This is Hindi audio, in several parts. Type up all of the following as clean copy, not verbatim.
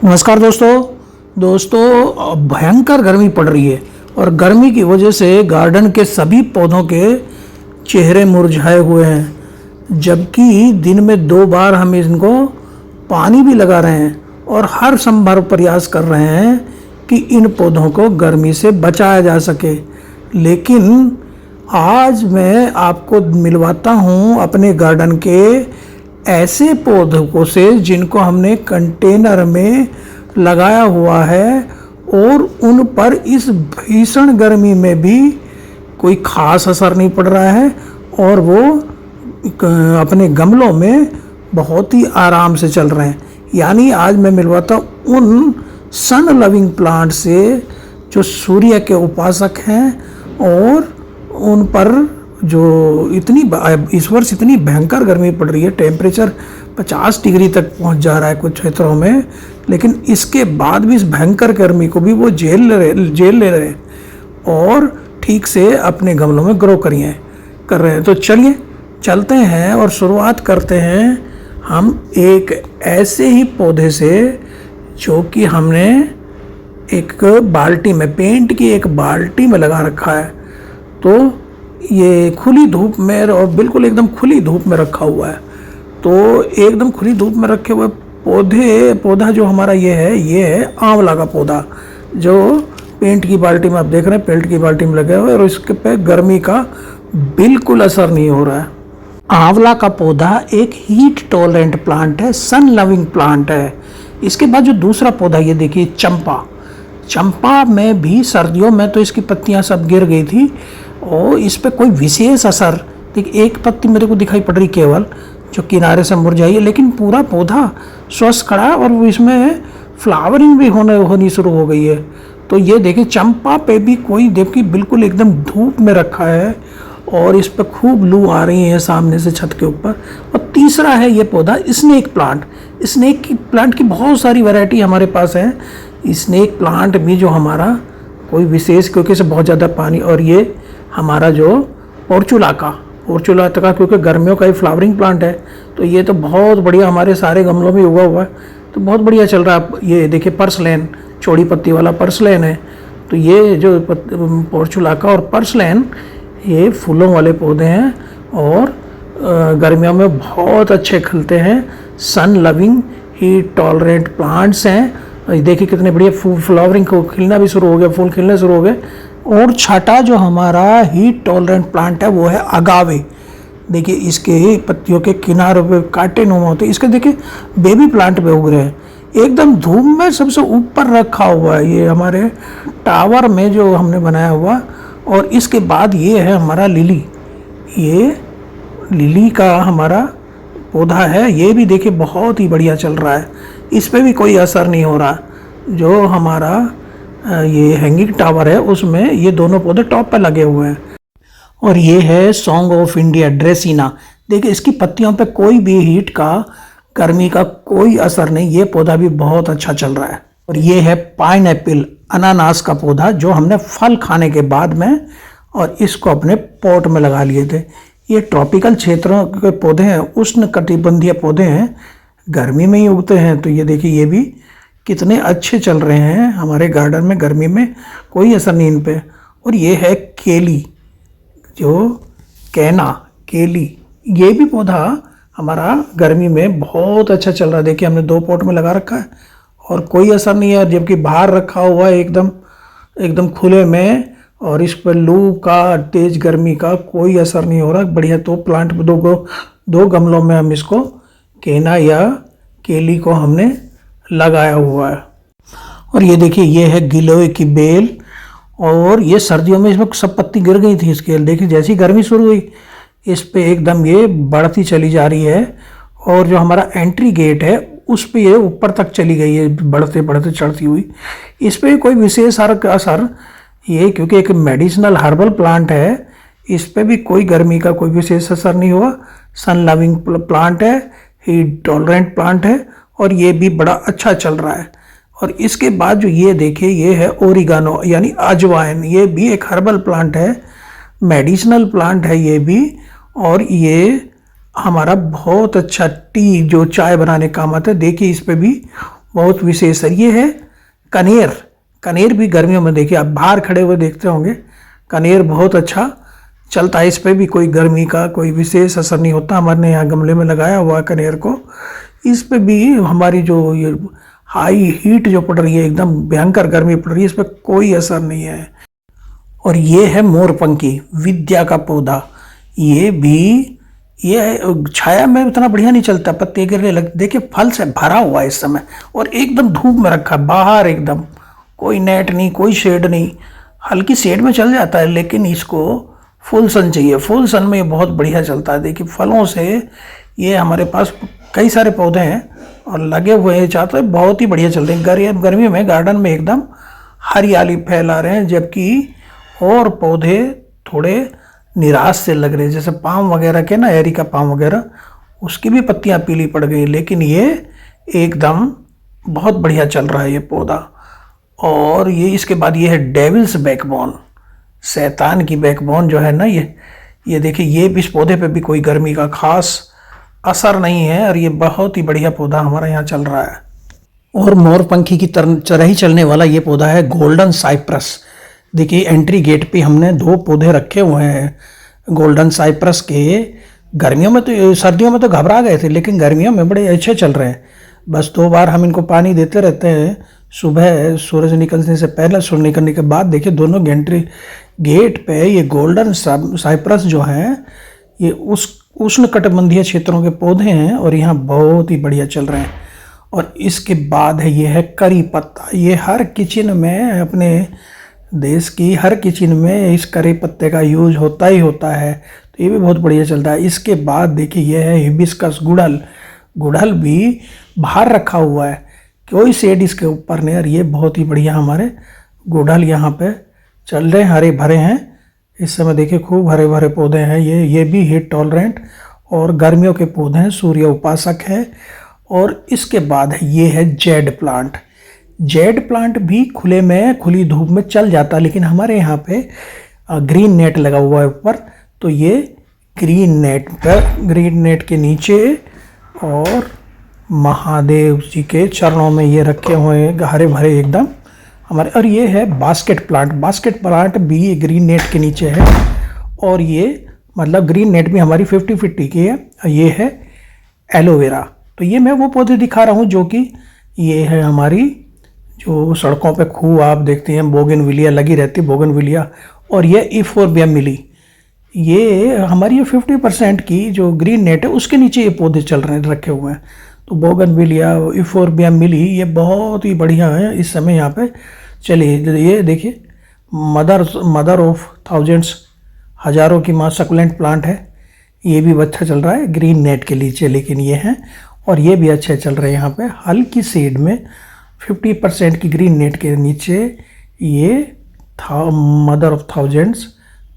नमस्कार दोस्तों भयंकर गर्मी पड़ रही है और गर्मी की वजह से गार्डन के सभी पौधों के चेहरे मुरझाए हुए हैं। जबकि दिन में 2 बार हम इनको पानी भी लगा रहे हैं और हर संभव प्रयास कर रहे हैं कि इन पौधों को गर्मी से बचाया जा सके। लेकिन आज मैं आपको मिलवाता हूँ अपने गार्डन के ऐसे पौधों से जिनको हमने कंटेनर में लगाया हुआ है और उन पर इस भीषण गर्मी में भी कोई खास असर नहीं पड़ रहा है और वो अपने गमलों में बहुत ही आराम से चल रहे हैं। यानी आज मैं मिलवाता हूँ उन सन लविंग प्लांट से जो सूर्य के उपासक हैं और उन पर जो इस वर्ष इतनी भयंकर गर्मी पड़ रही है। टेम्परेचर 50 डिग्री तक पहुंच जा रहा है कुछ क्षेत्रों में, लेकिन इसके बाद भी इस भयंकर गर्मी को भी वो झेल ले रहे हैं और ठीक से अपने गमलों में ग्रो कर रहे हैं। तो चलिए चलते हैं और शुरुआत करते हैं हम एक ऐसे ही पौधे से जो कि हमने एक बाल्टी में, पेंट की एक बाल्टी में लगा रखा है। तो ये खुली धूप में और बिल्कुल एकदम खुली धूप में रखा हुआ है। तो एकदम खुली धूप में रखे हुए पौधा जो हमारा ये है आंवला का पौधा, जो पेंट की बाल्टी में आप देख रहे हैं, पेंट की बाल्टी में लगे हुए और इसके पे गर्मी का बिल्कुल असर नहीं हो रहा है। आंवला का पौधा एक हीट टॉलरेंट प्लांट है, सन लविंग प्लांट है। इसके बाद जो दूसरा पौधा ये देखिए चंपा में भी सर्दियों में तो इसकी पत्तियां सब गिर गई थी और इस पे कोई विशेष असर, देखिए एक पत्ती मेरे को दिखाई पड़ रही केवल जो किनारे से मुरझाई है, लेकिन पूरा पौधा स्वस्थ खड़ा है और इसमें फ्लावरिंग भी होनी शुरू हो गई है। तो ये देखिए चंपा पे भी कोई देखिए बिल्कुल एकदम धूप में रखा है और इस पर खूब लू आ रही है सामने से छत के ऊपर। और तीसरा है ये पौधा स्नेक प्लांट की बहुत सारी वैरायटी हमारे पास है। स्नेक प्लांट भी जो हमारा कोई विशेष, क्योंकि इसे बहुत ज़्यादा पानी, और ये हमारा जो पोर्चुला का क्योंकि गर्मियों का ही फ्लावरिंग प्लांट है। तो ये तो बहुत बढ़िया हमारे सारे गमलों में उगा हुआ है, तो बहुत बढ़िया चल रहा है। ये देखिए पर्सलैन, चौड़ी पत्ती वाला पर्सलैन है। तो ये जो पोर्चुला का और पर्सलैन ये फूलों वाले पौधे हैं और गर्मियों में बहुत अच्छे खिलते हैं। Sun loving heat tolerant plants हैं। देखिए कितने बढ़िया फ्लावरिंग को खिलना भी शुरू हो गया, फूल खिलने शुरू हो गए। और छठा जो हमारा हीट टॉलरेंट प्लांट है वो है अगावे। देखिए इसके पत्तियों के किनारों पे कांटे नुमा होते हैं। इसके देखिए बेबी प्लांट पे उग रहे हैं, एकदम धूप में सबसे ऊपर रखा हुआ है ये हमारे टावर में जो हमने बनाया हुआ। और इसके बाद ये है हमारा लिली, ये लिली का हमारा पौधा है। ये भी देखिए बहुत ही बढ़िया चल रहा है, इस पर भी कोई असर नहीं हो रहा। जो हमारा ये हैंगिंग टावर है उसमें ये दोनों पौधे टॉप पर लगे हुए हैं। और ये है सॉन्ग ऑफ इंडिया ड्रेसिना। देखिए इसकी पत्तियों पे कोई भी हीट का, गर्मी का कोई असर नहीं। ये पौधा भी बहुत अच्छा चल रहा है। और ये है पाइनएप्पल, अनानास का पौधा, जो हमने फल खाने के बाद में और इसको अपने पॉट में लगा लिए थे। ये ट्रॉपिकल क्षेत्रों के पौधे हैं, उष्ण कटिबंधीय पौधे हैं, गर्मी में ही उगते हैं। तो ये देखिए ये भी कितने अच्छे चल रहे हैं हमारे गार्डन में, गर्मी में कोई असर नहीं इन पे। और ये है केली, जो केली, ये भी पौधा हमारा गर्मी में बहुत अच्छा चल रहा है। देखिए हमने 2 पॉट में लगा रखा है और कोई असर नहीं है, जबकि बाहर रखा हुआ है एकदम खुले में और इस पर लू का, तेज गर्मी का कोई असर नहीं हो रहा। बढ़िया। तो प्लांट दो गमलों में हम इसको केना या केली को हमने लगाया हुआ है। और ये देखिए ये है गिलोय की बेल, और ये सर्दियों में इसमें सब पत्ती गिर गई थी इसके। देखिए जैसी गर्मी शुरू हुई इस पे एकदम ये बढ़ती चली जा रही है। और जो हमारा एंट्री गेट है उस पे ये ऊपर तक चली गई है, बढ़ते बढ़ते चढ़ती हुई। इस पे कोई विशेष असर, ये क्योंकि एक मेडिसिनल हर्बल प्लांट है, इस पे भी कोई गर्मी का कोई विशेष असर नहीं हुआ। सन लविंग प्लांट है, हीट टॉलरेंट प्लांट है और ये भी बड़ा अच्छा चल रहा है। और इसके बाद जो ये देखिए ये है ओरिगानो यानी अजवाइन। ये भी एक हर्बल प्लांट है, मेडिसिनल प्लांट है ये भी। और ये हमारा बहुत अच्छा टी जो चाय बनाने काम आता है। देखिए इस पे भी बहुत विशेष है। ये है कनेर। कनेर भी गर्मियों में देखिए, आप बाहर खड़े हुए देखते होंगे, कनेर बहुत अच्छा चलता है। इस पे भी कोई गर्मी का कोई विशेष असर नहीं होता। हमारे यहाँ गमले में लगाया हुआ है कनेर को। इस पे भी हमारी जो ये हाई हीट जो पड़ रही है, एकदम भयंकर गर्मी पड़ रही है, इस पर कोई असर नहीं है। और ये है मोरपंखी, विद्या का पौधा। ये भी ये छाया में उतना बढ़िया नहीं चलता, पत्ते गिरने लग। देखिए फल से भरा हुआ है इस समय, और एकदम धूप में रखा बाहर, एकदम कोई नेट नहीं, कोई शेड नहीं। हल्की शेड में चल जाता है, लेकिन इसको फुल सन चाहिए। फुल सन में ये बहुत बढ़िया चलता है। देखिए फलों से ये हमारे पास कई सारे पौधे हैं और लगे हुए हैं, चाहते हैं बहुत ही बढ़िया चलते हैं। गर्मी में गार्डन में एकदम हरियाली फैला रहे हैं, जबकि और पौधे थोड़े निराश से लग रहे हैं, जैसे पाम वगैरह के ना, एरिका पाम वगैरह, उसकी भी पत्तियां पीली पड़ गई, लेकिन ये एकदम बहुत बढ़िया चल रहा है ये पौधा। और ये इसके बाद ये है डेविल्स बैकबोन, शैतान की बैकबोन जो है ना, ये देखिए, ये भी इस पौधे पे भी कोई गर्मी का खास असर नहीं है, और ये बहुत ही बढ़िया पौधा हमारा यहाँ चल रहा है। और मोरपंखी की तरह ही चलने वाला ये पौधा है गोल्डन साइप्रस। देखिए एंट्री गेट पे हमने 2 पौधे रखे हुए हैं गोल्डन साइप्रस के। गर्मियों में तो, सर्दियों में तो घबरा गए थे, लेकिन गर्मियों में बड़े अच्छे चल रहे हैं। बस 2 बार हम इनको पानी देते रहते हैं, सुबह सूरज निकलने से पहले, सूरज निकलने के बाद। देखिए दोनों एंट्री गेट पे ये गोल्डन साइप्रस जो हैं, ये उष्णकटिबंधीय क्षेत्रों के पौधे हैं, और यहाँ बहुत ही बढ़िया चल रहे हैं। और इसके बाद है ये है करी पत्ता। ये हर किचन में, अपने देश की हर किचन में इस करी पत्ते का यूज होता ही होता है, तो ये भी बहुत बढ़िया चलता है। इसके बाद देखिए ये है हिबिस्कस, गुड़हल। गुड़हल भी बाहर रखा हुआ है, कोई शेड इसके ऊपर नहीं, और ये बहुत ही बढ़िया हमारे गुड़हल यहाँ पे चल रहे हैं, हरे भरे हैं इस समय। देखिए खूब हरे भरे पौधे हैं। ये भी हीट टॉलरेंट और गर्मियों के पौधे हैं, सूर्य उपासक है। और इसके बाद है ये है जेड प्लांट। जेड प्लांट भी खुले में, खुली धूप में चल जाता है, लेकिन हमारे यहाँ पे ग्रीन नेट लगा हुआ है ऊपर, तो ये ग्रीन नेट के नीचे और महादेव जी के चरणों में ये रखे हुए हैं, हरे भरे एकदम हमारे। और ये है बास्केट प्लांट भी ग्रीन नेट के नीचे है, और ये मतलब ग्रीन नेट भी हमारी 50-50 की है। ये है एलोवेरा। तो ये मैं वो पौधे दिखा रहा हूँ जो कि ये है हमारी, जो सड़कों पे खूब आप देखते हैं बोगनविलिया लगी रहती है, बोगनविलिया। और ये इफोर्बिया मिली, ये हमारी ये 50% की जो ग्रीन नेट है उसके नीचे ये पौधे चल रहे हैं, रखे हुए हैं। तो बोगनविलिया, इफोर्बिया मिली, ये बहुत ही बढ़िया है इस समय यहाँ पे। चलिए ये देखिए मदर ऑफ थाउजेंड्स, हजारों की माँ, सकुलेंट प्लांट है। ये भी अच्छा चल रहा है ग्रीन नेट के नीचे, लेकिन ये हैं, और ये भी अच्छे चल रहे हैं यहाँ पे हल्की शेड में 50% की ग्रीन नेट के नीचे। ये था मदर ऑफ थाउजेंड्स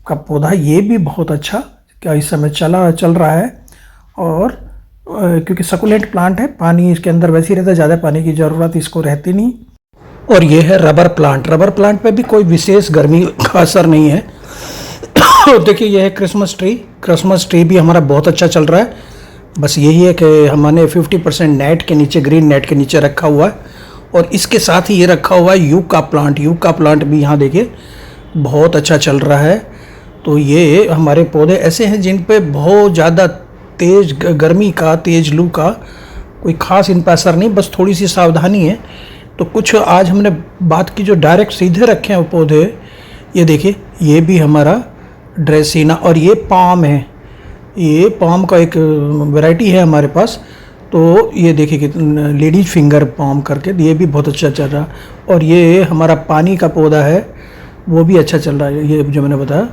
का पौधा, ये भी बहुत अच्छा क्या इस समय चल रहा है। और क्योंकि सकुलेंट प्लांट है, पानी इसके अंदर वैसे ही रहता है, ज़्यादा पानी की ज़रूरत इसको रहती नहीं। और ये है रबर प्लांट पे भी कोई विशेष गर्मी का असर नहीं है। देखिए ये है क्रिसमस ट्री भी हमारा बहुत अच्छा चल रहा है। बस यही है कि हमने 50% नेट के नीचे, ग्रीन नेट के नीचे रखा हुआ है। और इसके साथ ही ये रखा हुआ है यूका प्लांट भी यहाँ देखिए बहुत अच्छा चल रहा है। तो ये हमारे पौधे ऐसे हैं जिन पे बहुत ज़्यादा तेज़ गर्मी का, तेज़ लू का कोई ख़ास इन पर असर नहीं, बस थोड़ी सी सावधानी है। तो कुछ आज हमने बात की जो डायरेक्ट सीधे रखे हैं वो पौधे, ये देखिए ये भी हमारा ड्रेसिना, और ये पाम है। ये पाम का एक वैरायटी है हमारे पास। तो ये देखिए कि लेडीज फिंगर पाम करके, ये भी बहुत अच्छा चल रहा है। और ये हमारा पानी का पौधा है, वो भी अच्छा चल रहा है। ये जो मैंने बताया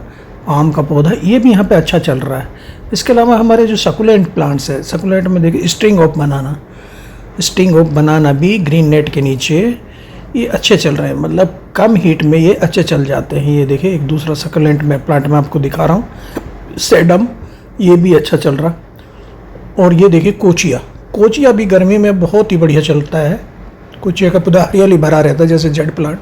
आम का पौधा, ये भी यहाँ पे अच्छा चल रहा है। इसके अलावा हमारे जो सकुलेंट प्लांट्स है, सकुलेंट में देखिए स्ट्रिंग ऑफ बनाना भी ग्रीन नेट के नीचे ये अच्छे चल रहे हैं, मतलब कम हीट में ये अच्छे चल जाते हैं। ये देखिए एक दूसरा सकुलेंट में प्लांट में आपको दिखा रहा हूँ, सेडम, ये भी अच्छा चल रहा। और ये देखिए कोचिया भी गर्मी में बहुत ही बढ़िया चलता है। कोचिया का पौधा हरियाली भरा रहता है जैसे जेड प्लांट,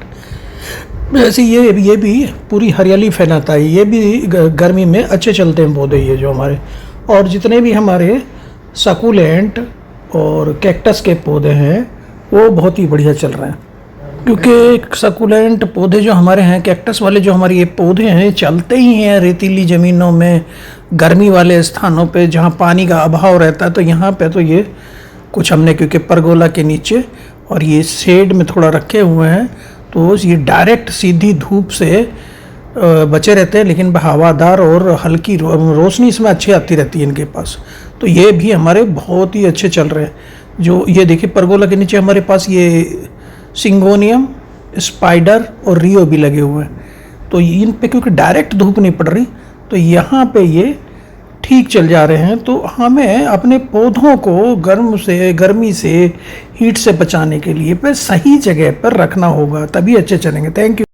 वैसे ये भी पूरी हरियाली फैलाता है। ये भी गर्मी में अच्छे चलते हैं पौधे ये जो हमारे। और जितने भी हमारे सकुलेंट और कैक्टस के पौधे हैं वो बहुत ही बढ़िया चल रहा है। क्योंकि सकुलेंट पौधे जो हमारे हैं, कैक्टस वाले जो हमारे ये पौधे हैं, चलते ही हैं रेतीली ज़मीनों में, गर्मी वाले स्थानों पे जहाँ पानी का अभाव रहता है। तो यहाँ पे तो ये कुछ हमने, क्योंकि परगोला के नीचे और ये शेड में थोड़ा रखे हुए हैं, तो ये डायरेक्ट सीधी धूप से बचे रहते हैं, लेकिन हवादार और हल्की रोशनी इसमें अच्छी आती रहती है इनके पास। तो ये भी हमारे बहुत ही अच्छे चल रहे हैं। जो ये देखिए, परगोला के नीचे हमारे पास ये सिंगोनियम, स्पाइडर और रियो भी लगे हुए हैं। तो इन पे क्योंकि डायरेक्ट धूप नहीं पड़ रही, तो यहाँ पे ये ठीक चल जा रहे हैं। तो हमें अपने पौधों को गर्मी से, हीट से बचाने के लिए पे सही जगह पर रखना होगा, तभी अच्छे चलेंगे। Thank you.